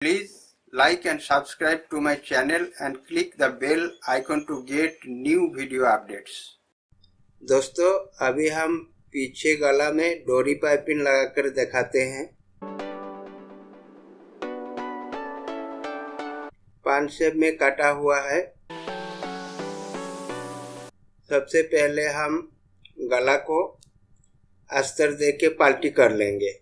Please like and subscribe to my channel and click the bell icon to get new video updates. दोस्तों अभी हम पीछे गला में डोरी पाइपिंग लगाकर दिखाते हैं। पांच शेप में काटा हुआ है। सबसे पहले हम गला को अस्तर दे के पलटी कर लेंगे।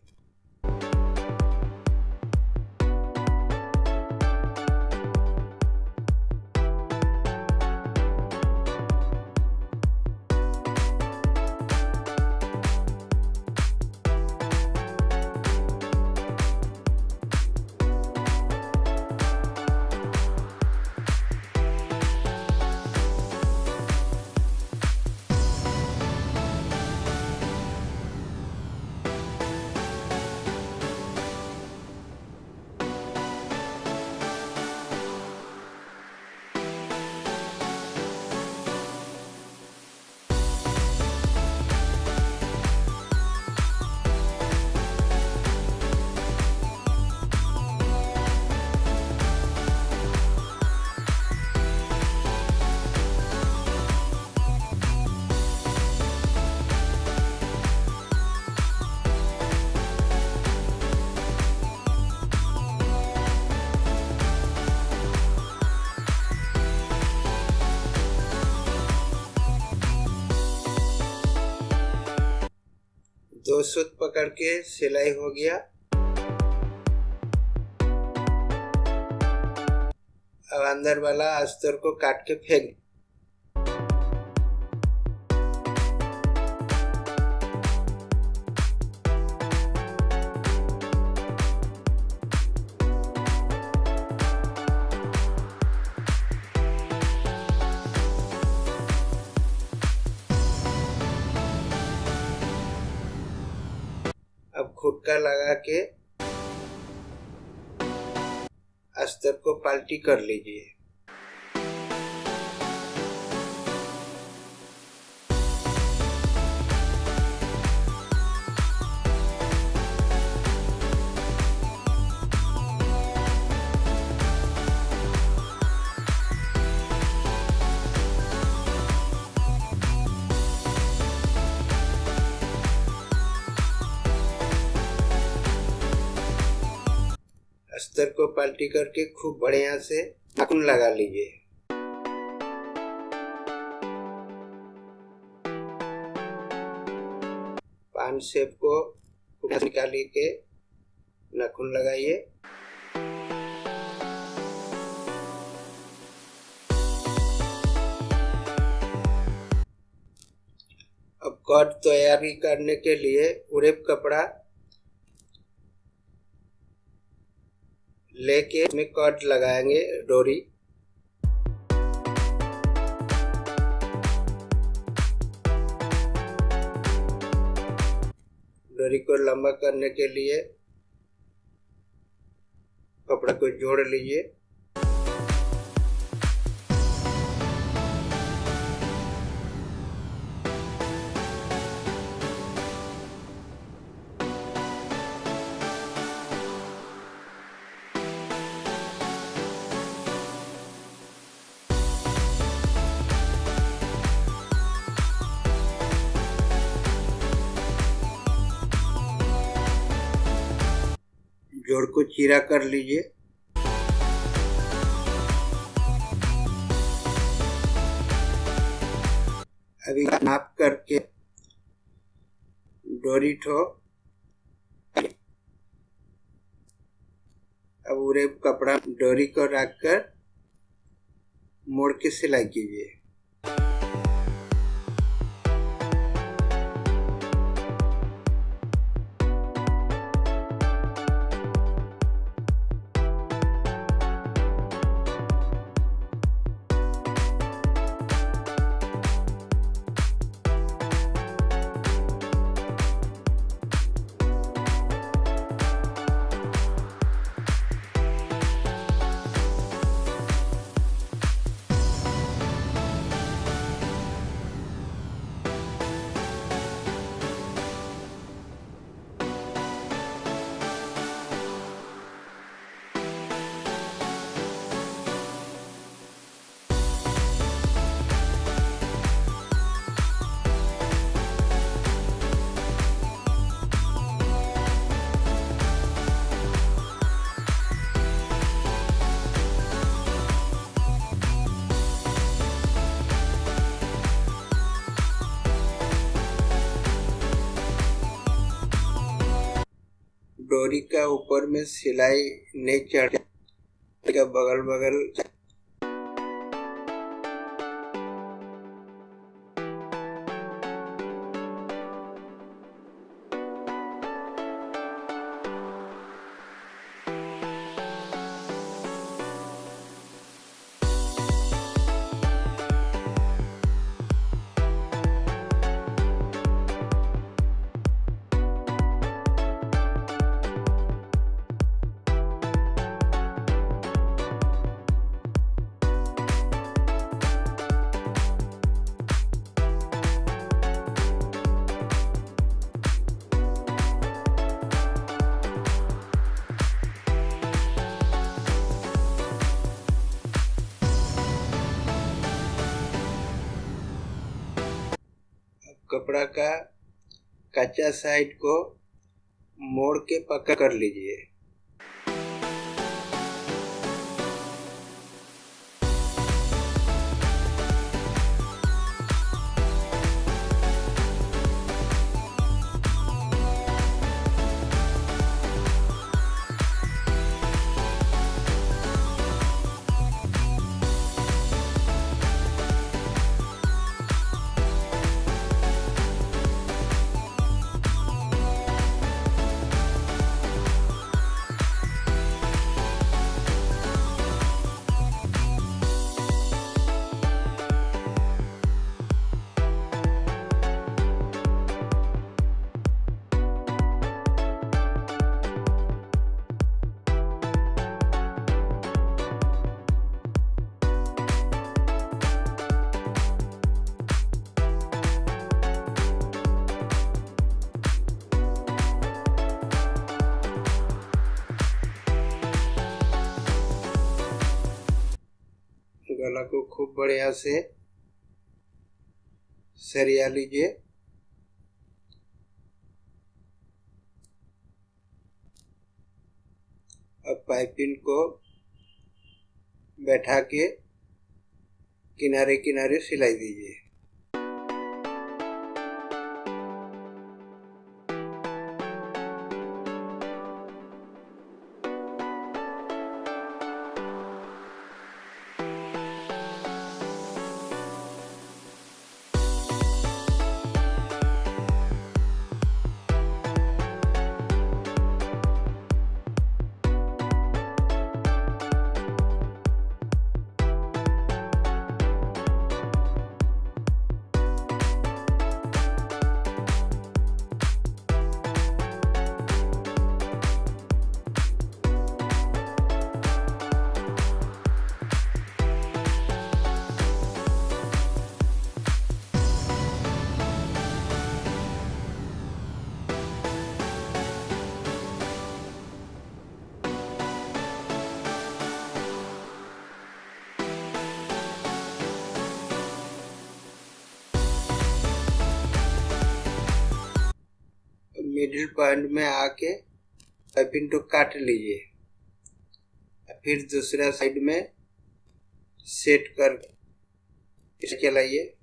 दो सूत पकड़ के सिलाई हो गया। अब अंदर वाला अस्तर को काट के फेंक। अब खुटका लगा के अस्तर को पलटी कर लीजिए। अस्तर को पलटी करके खूब बढ़िया से नाखून लगा लीजिए। पान शेप को निकाल के नाखून लगाइए। अब कट तैयारी करने के लिए उरेप कपड़ा लेके इसमें कट लगाएंगे। डोरी को लंबा करने के लिए कपड़ा को जोड़ लीजिए। जोड़ को चीरा कर लीजिए। अभी नाप करके डोरी ठो। अब उरेप कपड़ा डोरी को रखकर मोड़ के सिलाई कीजिए। डोरी का ऊपर में सिलाई नहीं चढ़ का बगल बगल कपड़ा का कच्चा साइड को मोड़ के पक्का कर लीजिए। गला को खूब बढ़िया से सरिया लीजिए। अब पाइपिंग को बैठा के किनारे किनारे सिलाई दीजिए। मिडिल पॉइंट में आके पाइपिंग को काट लीजिए। फिर दूसरा साइड में सेट कर चलाइए।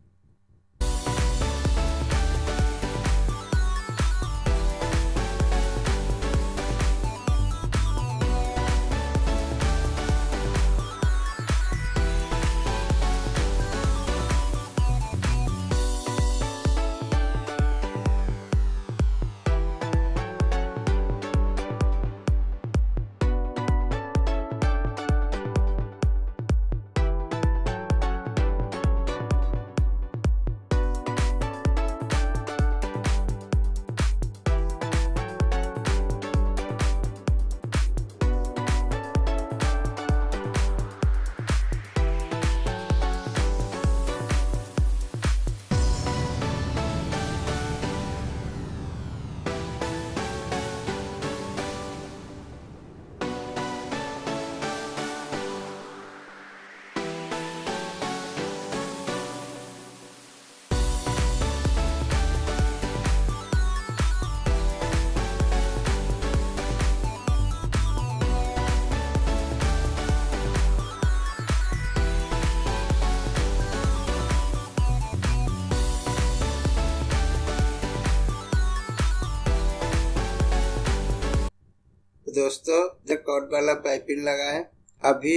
दोस्तों जो कॉट वाला पाइपिंग लगाए अभी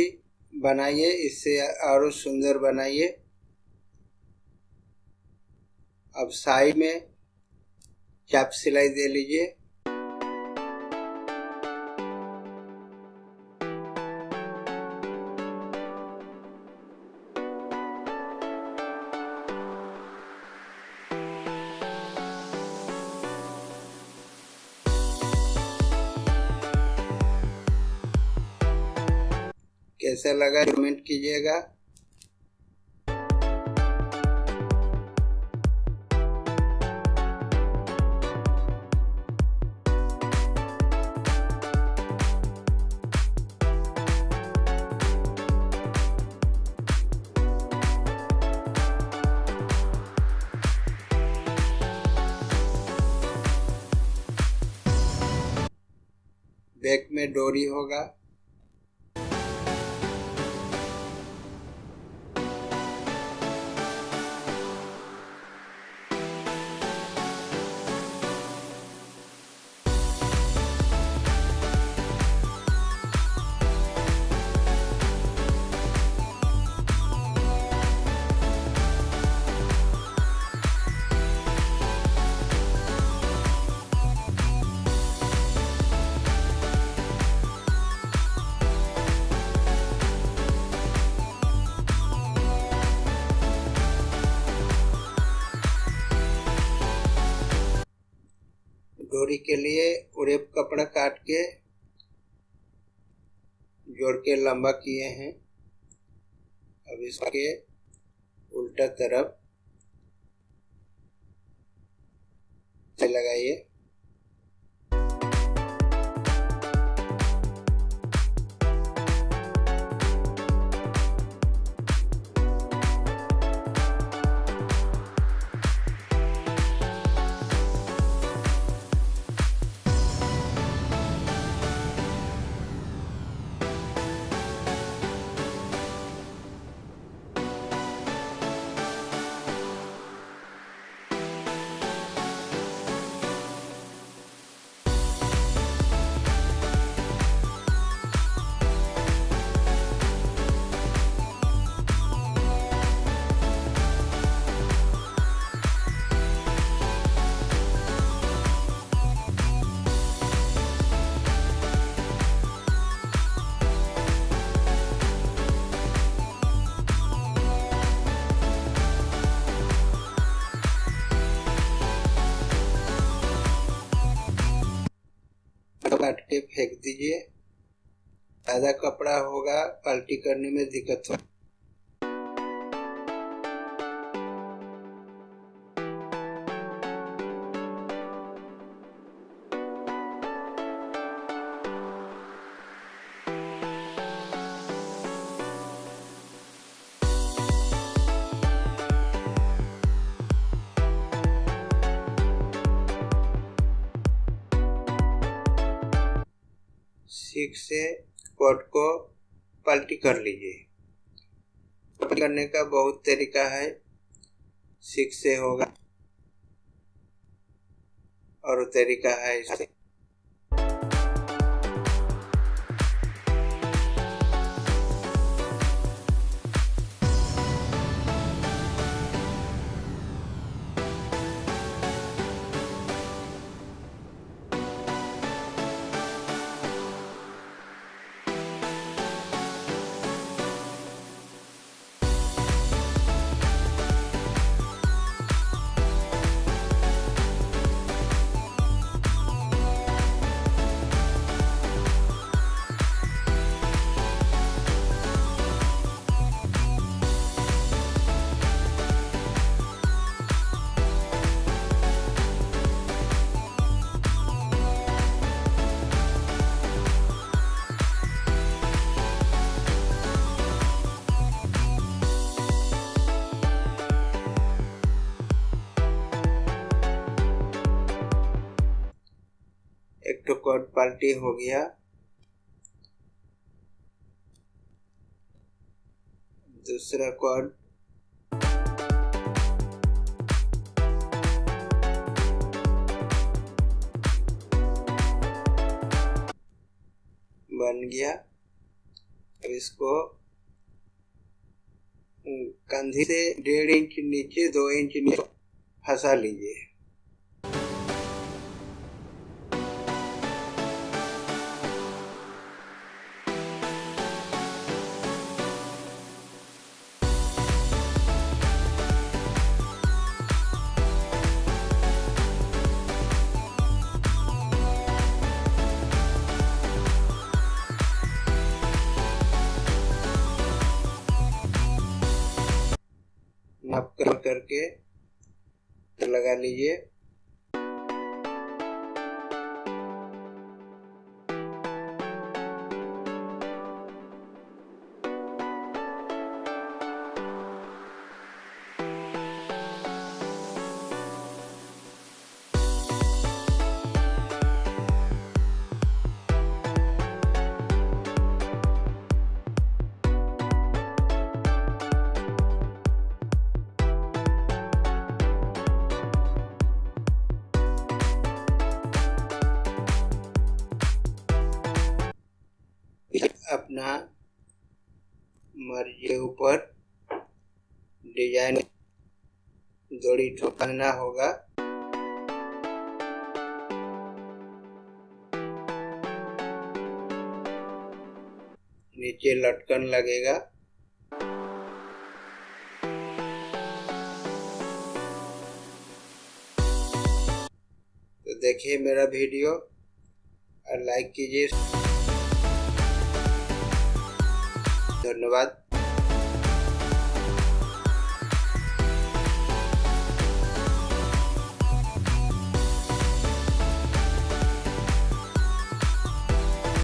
बनाइए, इससे और सुंदर बनाइए। अब साइड में चाप सिलाई दे लीजिए। कैसा लगा कमेंट कीजिएगा। बैक में डोरी होगा। डोरी के लिए उरेप कपड़ा काट के जोड़ के लंबा किए हैं। अब इसके उल्टा तरफ से लगाइए। काट के फेंक दीजिए। ज्यादा कपड़ा होगा पलटी करने में दिक्कत हो। सीख से कोट को पलटी कर लीजिए। पलटी करने का बहुत तरीका है। सीख से होगा और तरीका है इससे। एक तो कोट पलटी हो गया। दूसरा कोट बन गया। अब इसको कंधे से 1.5 इंच नीचे 2 इंच नीचे फंसा लीजिए। नाप करके लगा लीजिए। अपना मर्जी के ऊपर डिजाइन डोरी ठोकना होगा। नीचे लटकन लगेगा। तो देखिए मेरा वीडियो और लाइक कीजिए। धन्यवाद।